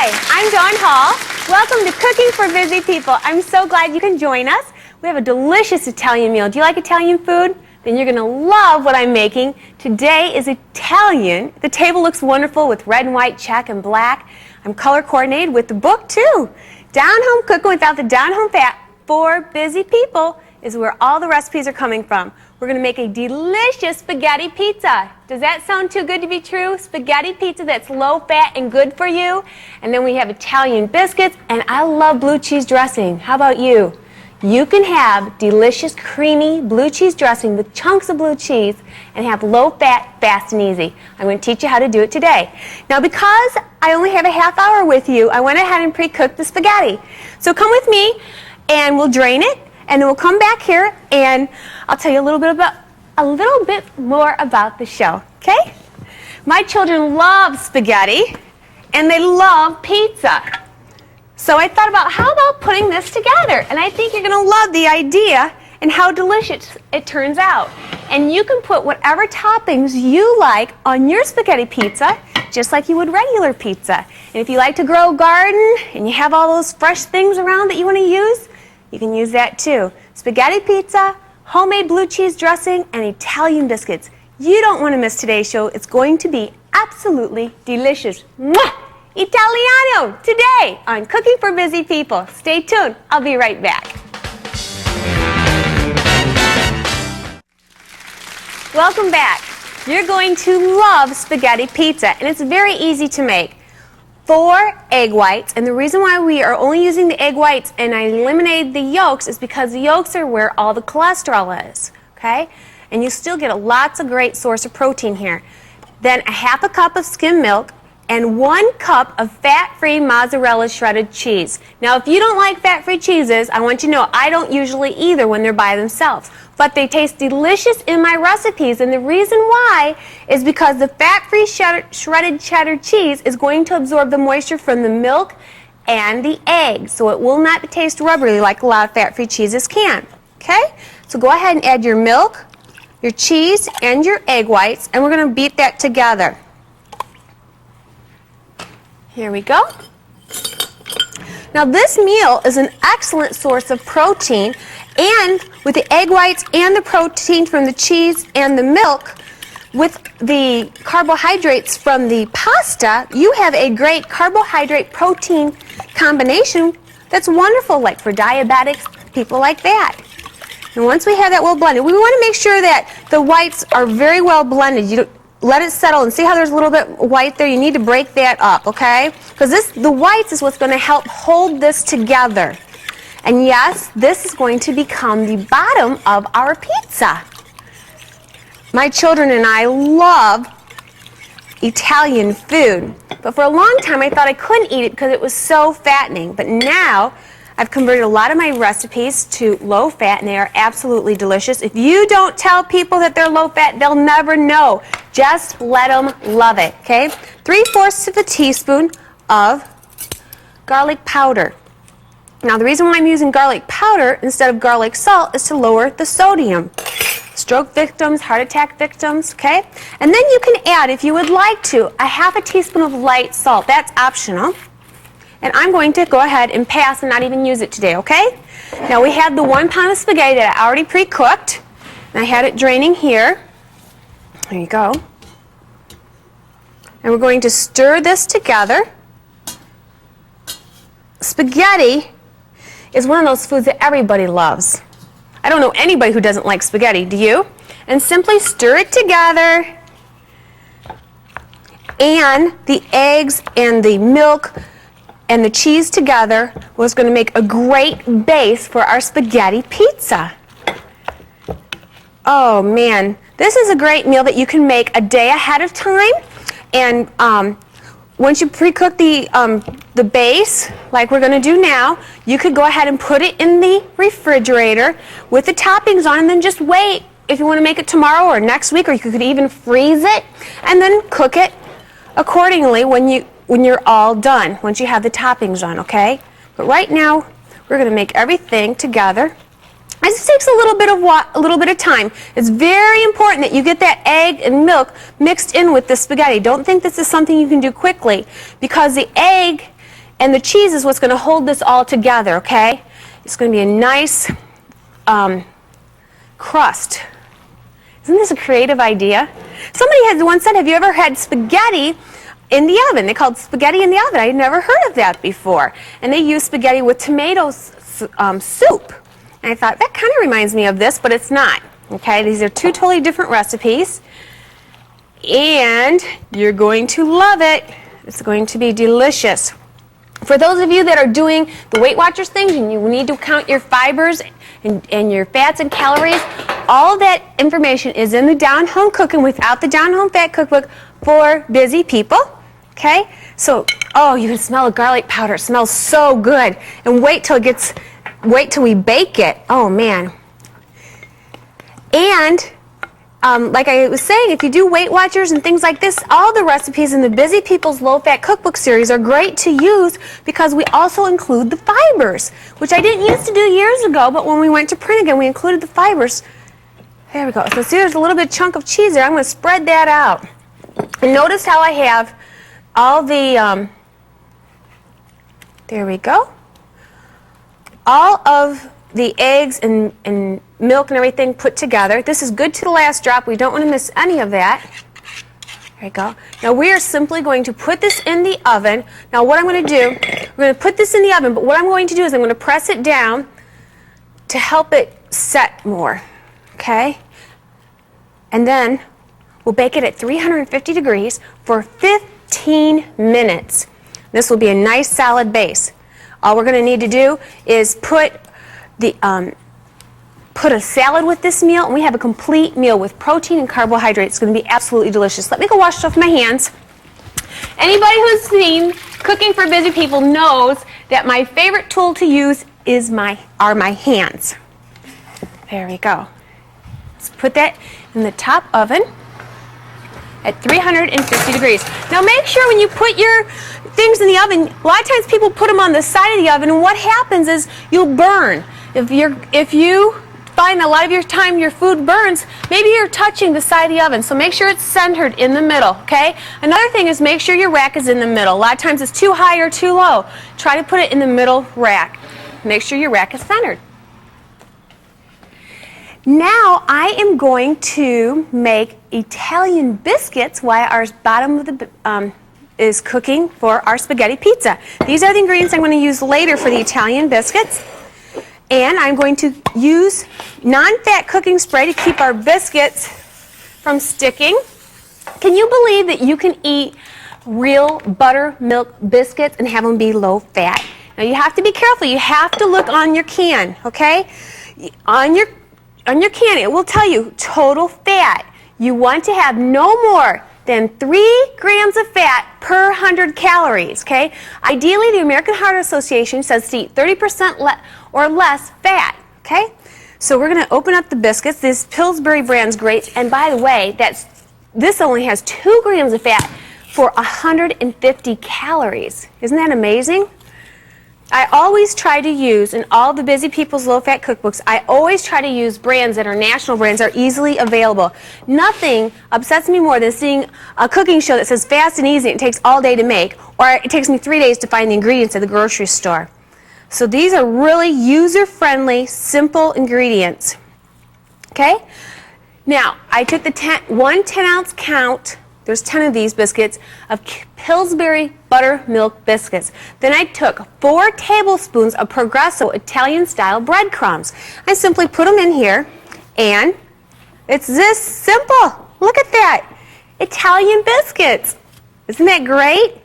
Hi, I'm Dawn Hall. Welcome to Cooking for Busy People. I'm so glad you can join us. We have a delicious Italian meal. Do you like Italian food? Then you're going to love what I'm making. Today is Italian. The table looks wonderful with red and white, check and black. I'm color coordinated with the book too. Down home cooking without the down home fat for busy people is where all the recipes are coming from. We're going to make a delicious spaghetti pizza. Does that sound too good to be true? Spaghetti pizza that's low fat and good for you. And then we have Italian biscuits, and I love blue cheese dressing. How about you? You can have delicious creamy blue cheese dressing with chunks of blue cheese and have low fat, fast and easy. I'm going to teach you how to do it today. Now because I only have a half hour with you, I went ahead and pre-cooked the spaghetti. So come with me and we'll drain it. And then we'll come back here and I'll tell you a little bit more about the show, okay? My children love spaghetti and they love pizza. So I thought about how about putting this together? And I think you're going to love the idea and how delicious it turns out. And you can put whatever toppings you like on your spaghetti pizza, just like you would regular pizza. And if you like to grow a garden and you have all those fresh things around that you want to use, you can use that too. Spaghetti pizza, homemade blue cheese dressing, and Italian biscuits. You don't want to miss today's show. It's going to be absolutely delicious. Mwah! Italiano today on Cooking for Busy People. Stay tuned. I'll be right back. Welcome back. You're going to love spaghetti pizza, and it's very easy to make. 4 egg whites, and the reason why we are only using the egg whites and I eliminated the yolks is because the yolks are where all the cholesterol is, okay? And you still get lots of great source of protein here. Then a half a cup of skim milk and 1 cup of fat-free mozzarella shredded cheese. Now if you don't like fat-free cheeses, I want you to know I don't usually either when they're by themselves. But they taste delicious in my recipes, and the reason why is because the fat-free shredded cheddar cheese is going to absorb the moisture from the milk and the egg, so it will not taste rubbery like a lot of fat-free cheeses can. Okay? So go ahead and add your milk, your cheese, and your egg whites, and we're going to beat that together. Here we go. Now this meal is an excellent source of protein, and with the egg whites and the protein from the cheese and the milk, with the carbohydrates from the pasta, you have a great carbohydrate protein combination that's wonderful, like for diabetics, people like that. And once we have that well blended, we want to make sure that the whites are very well blended. You let it settle and see how there's a little bit white there. You need to break that up, okay? Because the whites is what's going to help hold this together. And yes, this is going to become the bottom of our pizza. My children and I love Italian food. But for a long time I thought I couldn't eat it because it was so fattening. But now I've converted a lot of my recipes to low fat and they are absolutely delicious. If you don't tell people that they're low fat, they'll never know. Just let them love it, okay? 3/4 of a teaspoon of garlic powder. Now the reason why I'm using garlic powder instead of garlic salt is to lower the sodium. Stroke victims, heart attack victims, okay? And then you can add, if you would like to, a half a teaspoon of light salt. That's optional. And I'm going to go ahead and pass and not even use it today, okay? Now we have the 1 pound of spaghetti that I already pre-cooked. And I had it draining here. There you go. And we're going to stir this together. Spaghetti is one of those foods that everybody loves. I don't know anybody who doesn't like spaghetti, do you? And simply stir it together. And the eggs and the milk and the cheese together was going to make a great base for our spaghetti pizza. Oh man, this is a great meal that you can make a day ahead of time. And once you pre-cook the base, like we're going to do now, you could go ahead and put it in the refrigerator with the toppings on and then just wait if you want to make it tomorrow or next week, or you could even freeze it and then cook it accordingly when you're all done, once you have the toppings on, okay? But right now, we're going to make everything together. This takes a little bit of time. It's very important that you get that egg and milk mixed in with the spaghetti. Don't think this is something you can do quickly, because the egg And the cheese is what's going to hold this all together, okay? It's going to be a nice crust. Isn't this a creative idea? Somebody had once said, have you ever had spaghetti in the oven? They called spaghetti in the oven. I had never heard of that before. And they use spaghetti with tomato soup. And I thought, that kind of reminds me of this, but it's not. Okay, these are two totally different recipes. And you're going to love it. It's going to be delicious. For those of you that are doing the Weight Watchers things and you need to count your fibers and your fats and calories, all of that information is in the Down Home Cooking Without the Down Home Fat Cookbook for busy people. Okay? So, oh, you can smell the garlic powder. It smells so good. And wait till we bake it. Oh, man. And like I was saying, if you do Weight Watchers and things like this, all the recipes in the Busy People's Low Fat Cookbook series are great to use because we also include the fibers, which I didn't used to do years ago, but when we went to print again, we included the fibers. There we go. So see, there's a little bit of chunk of cheese there. I'm going to spread that out. And notice how I have all the, there we go, all of the eggs and milk and everything put together. This is good to the last drop. We don't want to miss any of that. There we go. Now we are simply going to put this in the oven. Now what I'm going to do, we're going to put this in the oven, but what I'm going to do is I'm going to press it down to help it set more. Okay? And then we'll bake it at 350 degrees for 15 minutes. This will be a nice solid base. All we're going to need to do is put a salad with this meal, and we have a complete meal with protein and carbohydrates. It's going to be absolutely delicious. Let me go wash off my hands. Anybody who's seen Cooking for Busy People knows that my favorite tool to use are my hands. There we go. Let's put that in the top oven at 350 degrees. Now make sure when you put your things in the oven, a lot of times people put them on the side of the oven, and what happens is you'll burn. If you find a lot of your time your food burns, maybe you're touching the side of the oven. So make sure it's centered in the middle, okay? Another thing is make sure your rack is in the middle. A lot of times it's too high or too low. Try to put it in the middle rack. Make sure your rack is centered. Now I am going to make Italian biscuits while our bottom of the is cooking for our spaghetti pizza. These are the ingredients I'm going to use later for the Italian biscuits. And I'm going to use non-fat cooking spray to keep our biscuits from sticking. Can you believe that you can eat real buttermilk biscuits and have them be low fat? Now you have to be careful. You have to look on your can, okay? On your can, it will tell you total fat. You want to have no more than 3 grams of fat per 100 calories, okay? Ideally, the American Heart Association says to eat 30% or less fat, okay? So we're going to open up the biscuits. This Pillsbury brand's great. And by the way, this only has 2 grams of fat for 150 calories. Isn't that amazing? I always try to use, in all the Busy People's Low Fat Cookbooks, I always try to use brands that are national brands, are easily available. Nothing upsets me more than seeing a cooking show that says fast and easy, and it takes all day to make, or it takes me 3 days to find the ingredients at the grocery store. So these are really user-friendly, simple ingredients. Okay? Now, I took the one 10-ounce count, there's 10 of these biscuits, of Pillsbury buttermilk biscuits. Then I took 4 tablespoons of Progresso Italian-style breadcrumbs. I simply put them in here, and it's this simple. Look at that. Italian biscuits. Isn't that great?